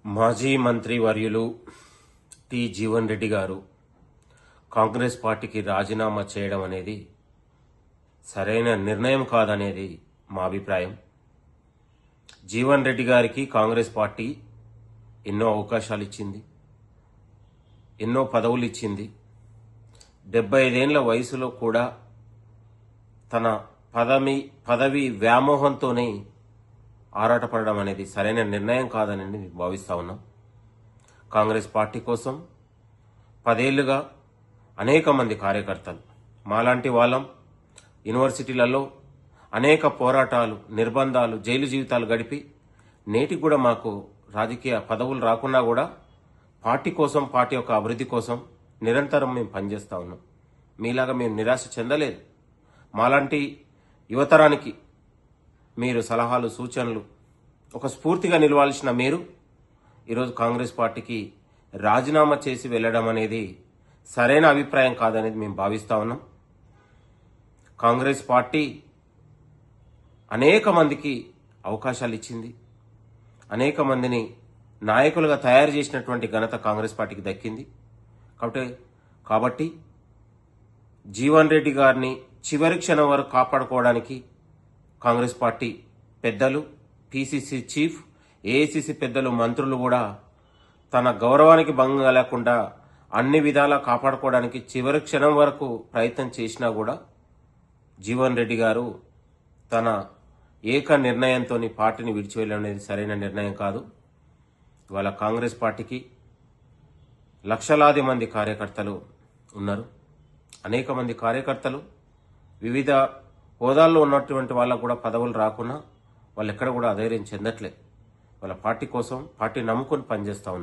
మాజీ మంత్రి వర్యులు టి జీవన్ రెడ్డి గారు కాంగ్రెస్ పార్టీకి రాజీనామా చేయడం అనేది సరైన నిర్ణయం కాదనేది మా అభిప్రాయం. జీవన్ రెడ్డి గారికి కాంగ్రెస్ పార్టీ ఎన్నో అవకాశాలు ఇచ్చింది, ఎన్నో పదవులు ఇచ్చింది. 75 ఏళ్ల వయసులో కూడా తన పదవి వ్యామోహంతోనే ఆరాటపడడం అనేది సరైన నిర్ణయం కాదని భావిస్తా ఉన్నాం. కాంగ్రెస్ పార్టీ కోసం 10 ఏళ్లుగా అనేక మంది కార్యకర్తలు, మాలాంటి వాళ్ళం యూనివర్సిటీలలో అనేక పోరాటాలు, నిర్బంధాలు, జైలు జీవితాలు గడిపి నేటికి కూడా మాకు రాజకీయ పదవులు రాకున్నా కూడా పార్టీ కోసం, పార్టీ యొక్క అభివృద్ధి కోసం నిరంతరం మేము పనిచేస్తూ ఉన్నాం. మీలాగా మేము నిరాశ చెందలేదు. మాలాంటి యువతరానికి మీరు సలహాలు, సూచనలు ఒక స్ఫూర్తిగా నిలవాల్సిన మీరు ఈరోజు కాంగ్రెస్ పార్టీకి రాజీనామా చేసి వెళ్ళడం అనేది సరైన అభిప్రాయం కాదనేది మేము భావిస్తా ఉన్నాం. కాంగ్రెస్ పార్టీ అనేక మందికి అవకాశాలు ఇచ్చింది, అనేక మందిని నాయకులుగా తయారు చేసినటువంటి ఘనత కాంగ్రెస్ పార్టీకి దక్కింది. కాబట్టి జీవన్ రెడ్డి గారిని చివరి క్షణం వరకు కాపాడుకోవడానికి కాంగ్రెస్ పార్టీ పెద్దలు, పిసిసి చీఫ్, ఏఐసిసి పెద్దలు, మంత్రులు కూడా తన గౌరవానికి భంగం కలగకుండా అన్ని విధాలా కాపాడుకోవడానికి చివరి క్షణం వరకు ప్రయత్నం చేసినా కూడా జీవన్ రెడ్డి గారు తన ఏక నిర్ణయంతో పార్టీని విడిచి వెళ్ళడం అనేది సరైన నిర్ణయం కాదు. ఇవాళ కాంగ్రెస్ పార్టీకి లక్షలాది మంది కార్యకర్తలు ఉన్నారు. అనేక మంది కార్యకర్తలు వివిధ హోదాల్లో ఉన్నటువంటి వాళ్ళకు కూడా పదవులు రాకున్నా వాళ్ళు ఎక్కడ కూడా అధైర్యం చెందట్లేదు. వాళ్ళ పార్టీ కోసం, పార్టీ నమ్ముకొని పనిచేస్తూ ఉన్నారు.